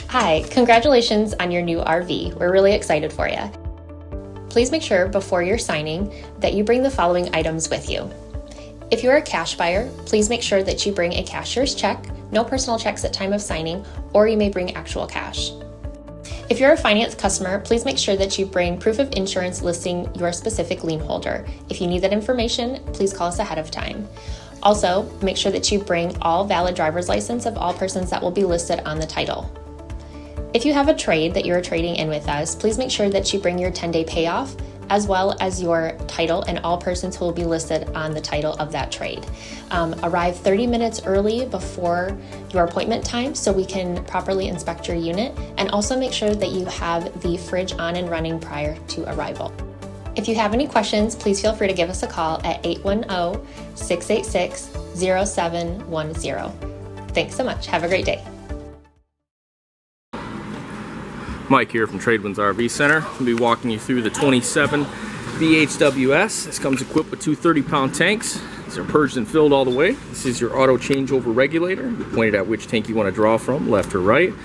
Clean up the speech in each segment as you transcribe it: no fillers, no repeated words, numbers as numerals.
Hi, congratulations on your new RV. We're really excited for you. Please make sure before you're signing that you bring the following items with you. If you're a cash buyer, please make sure that you bring a cashier's check, no personal checks at time of signing, or you may bring actual cash. If you're a finance customer, please make sure that you bring proof of insurance listing your specific lien holder. If you need that information, please call us ahead of time. Also, make sure that you bring all valid driver's license of all persons that will be listed on the title. If you have a trade that you're trading in with us, please make sure that you bring your 10-day payoff as well as your title and all persons who will be listed on the title of that trade. Arrive 30 minutes early before your appointment time so we can properly inspect your unit, and also make sure that you have the fridge on and running prior to arrival. If you have any questions, please feel free to give us a call at 810-686-0710. Thanks so much. Have a great day. Mike here from TradeWinds RV Center. I'll be walking you through the 27 VHWS. This comes equipped with two 30-pound tanks. These are purged and filled all the way. This is your auto changeover regulator. You pointed at which tank you want to draw from, left or right. You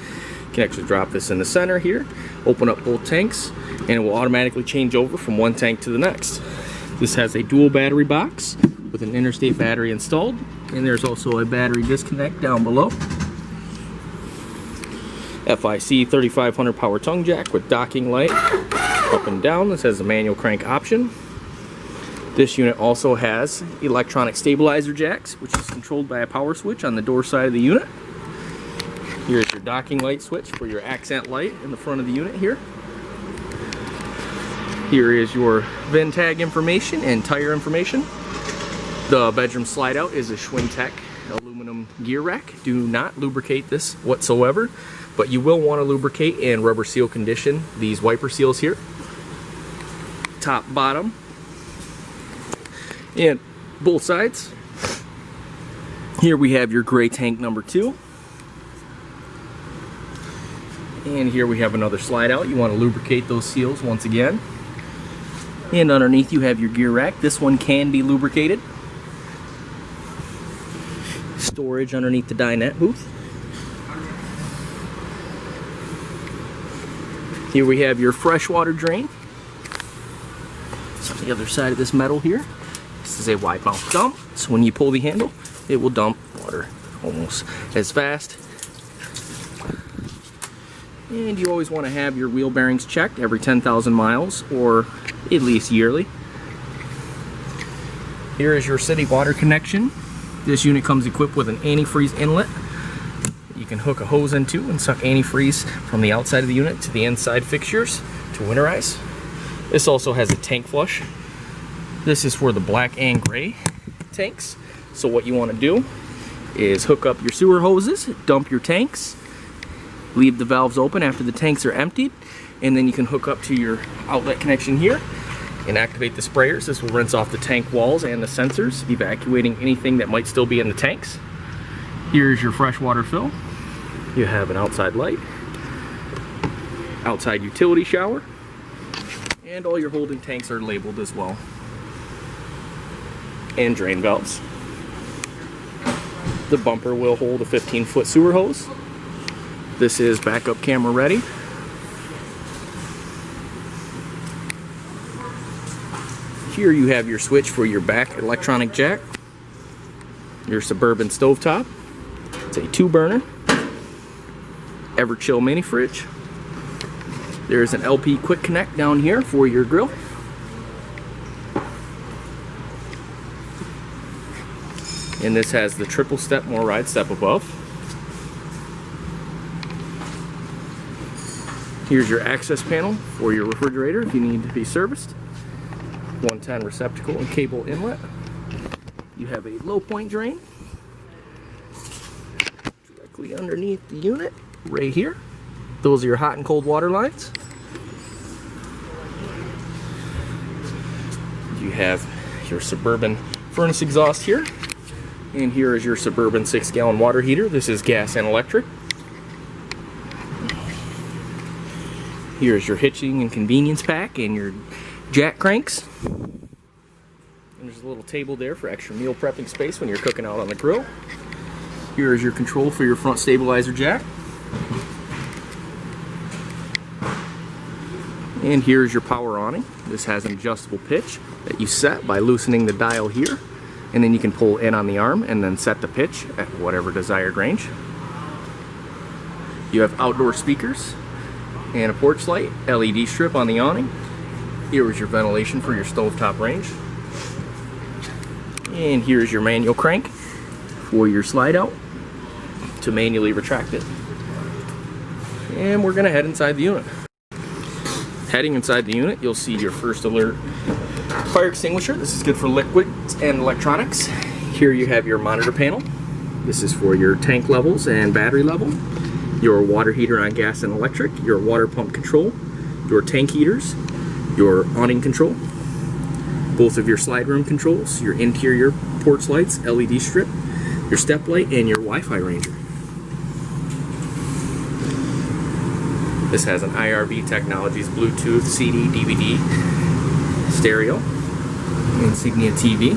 can actually drop this in the center here, open up both tanks, and it will automatically change over from one tank to the next. This has a dual battery box with an interstate battery installed, and there's also a battery disconnect down below. FIC 3500 power tongue jack with docking light up and down. This has a manual crank option. This unit also has electronic stabilizer jacks, which is controlled by a power switch on the door side of the unit. Here's your docking light switch for your accent light in the front of the unit here. Here is your VIN tag information and tire information. The bedroom slide out is a Schwinn-Tech aluminum gear rack. Do not lubricate this whatsoever, but you will want to lubricate and rubber seal condition these wiper seals here. Top, bottom, and both sides. Here we have your gray tank number 2. And here we have another slide out. You want to lubricate those seals once again. And underneath you have your gear rack. This one can be lubricated. Storage underneath the dinette booth. Here we have your freshwater drain. It's on the other side of this metal here. This is a wide mouth dump, so when you pull the handle, it will dump water almost as fast. And you always want to have your wheel bearings checked every 10,000 miles or at least yearly. Here is your city water connection. This unit comes equipped with an antifreeze inlet you can hook a hose into and suck antifreeze from the outside of the unit to the inside fixtures to winterize. This also has a tank flush. This is for the black and gray tanks. So what you want to do is hook up your sewer hoses, dump your tanks, leave the valves open after the tanks are emptied, and then you can hook up to your outlet connection here and activate the sprayers. This will rinse off the tank walls and the sensors, evacuating anything that might still be in the tanks. Here's your freshwater fill. You have an outside light, outside utility shower, and all your holding tanks are labeled as well. And drain valves. The bumper will hold a 15-foot sewer hose. This is backup camera ready. Here you have your switch for your back electronic jack, your Suburban stovetop. It's a 2-burner, Everchill mini fridge. There's an LP quick connect down here for your grill. And this has the triple step motorized step above. Here's your access panel for your refrigerator if you need to be serviced. 110 receptacle and cable inlet. You have a low point drain directly underneath the unit right here. Those are your hot and cold water lines. You have your Suburban furnace exhaust here, and here is your Suburban 6-gallon water heater. This is gas and electric. Here's your hitching and convenience pack and your jack cranks. And there's a little table there for extra meal prepping space when you're cooking out on the grill. Here is your control for your front stabilizer jack. And here's your power awning. This has an adjustable pitch that you set by loosening the dial here, and then you can pull in on the arm and then set the pitch at whatever desired range. You have outdoor speakers and a porch light, LED strip on the awning. Here is your ventilation for your stovetop range. And here's your manual crank for your slide out to manually retract it. And we're gonna head inside the unit. Heading inside the unit, you'll see your first alert fire extinguisher. This is good for liquids and electronics. Here you have your monitor panel. This is for your tank levels and battery level. Your water heater on gas and electric, your water pump control, your tank heaters, your awning control, both of your slide room controls, your interior porch lights, LED strip, your step light, and your Wi-Fi ranger. This has an IRB Technologies Bluetooth, CD, DVD, stereo, Insignia TV.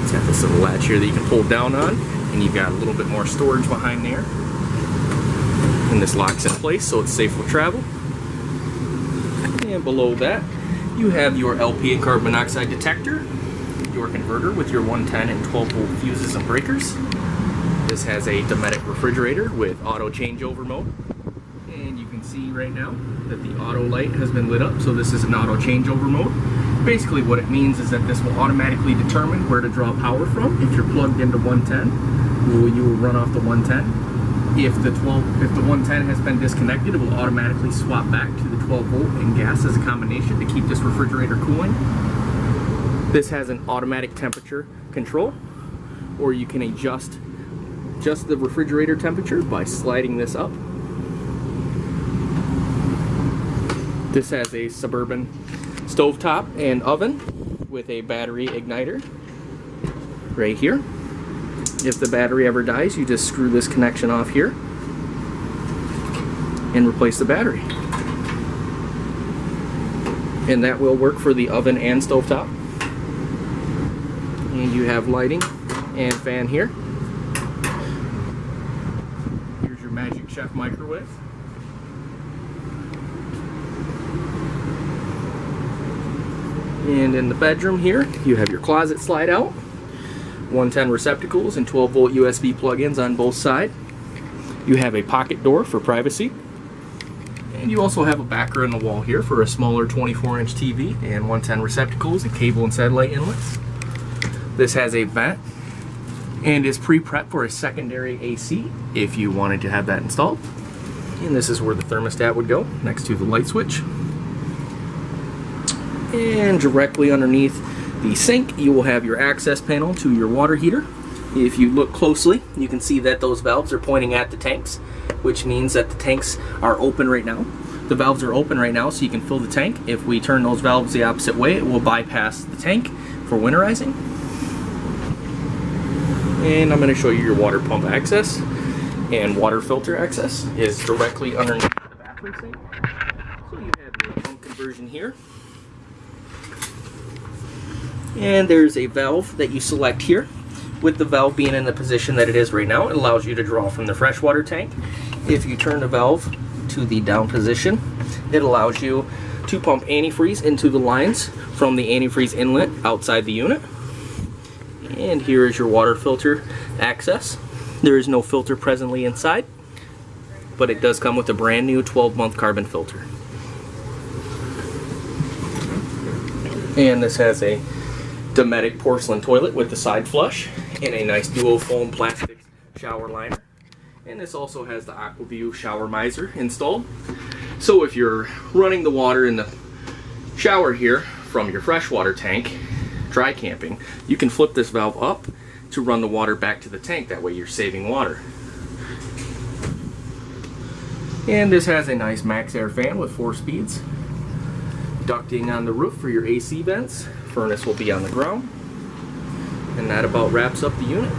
It's got this little latch here that you can pull down on, and you've got a little bit more storage behind there. And this locks in place so it's safe for travel. And below that, you have your LP and carbon monoxide detector, your converter with your 110 and 12 volt fuses and breakers. This has a Dometic refrigerator with auto changeover mode. And you can see right now that the auto light has been lit up, so this is an auto changeover mode. Basically what it means is that this will automatically determine where to draw power from. If you're plugged into 110, you will run off the 110. If the 110 has been disconnected, it will automatically swap back to the 12 volt and gas as a combination to keep this refrigerator cooling. This has an automatic temperature control, or you can adjust just the refrigerator temperature by sliding this up. This has a Suburban stovetop and oven with a battery igniter right here. If the battery ever dies, you just screw this connection off here and replace the battery. And that will work for the oven and stovetop. And you have lighting and fan here. Here's your Magic Chef microwave. And in the bedroom here, you have your closet slide out, 110 receptacles and 12 volt USB plug-ins on both sides. You have a pocket door for privacy. And you also have a backer in the wall here for a smaller 24-inch TV and 110 receptacles and cable and satellite inlets. This has a vent and is pre-prepped for a secondary AC if you wanted to have that installed. And this is where the thermostat would go, next to the light switch. And directly underneath the sink, you will have your access panel to your water heater. If you look closely, you can see that those valves are pointing at the tanks, which means that the tanks are open right now. The valves are open right now so you can fill the tank. If we turn those valves the opposite way, it will bypass the tank for winterizing. And I'm going to show you your water pump access, and water filter access is directly underneath the bathroom sink. So you have your pump conversion here. And there's a valve that you select here. With the valve being in the position that it is right now, it allows you to draw from the freshwater tank. If you turn the valve to the down position, it allows you to pump antifreeze into the lines from the antifreeze inlet outside the unit. And here is your water filter access. There is no filter presently inside, but it does come with a brand new 12-month carbon filter. And this has a Dometic porcelain toilet with the side flush and a nice duo foam plastic shower liner. And this also has the AquaView shower miser installed. So if you're running the water in the shower here from your freshwater tank, dry camping, you can flip this valve up to run the water back to the tank. That way you're saving water. And this has a nice max air fan with 4 speeds. Ducting on the roof for your AC vents. Furnace will be on the ground. And that about wraps up the unit.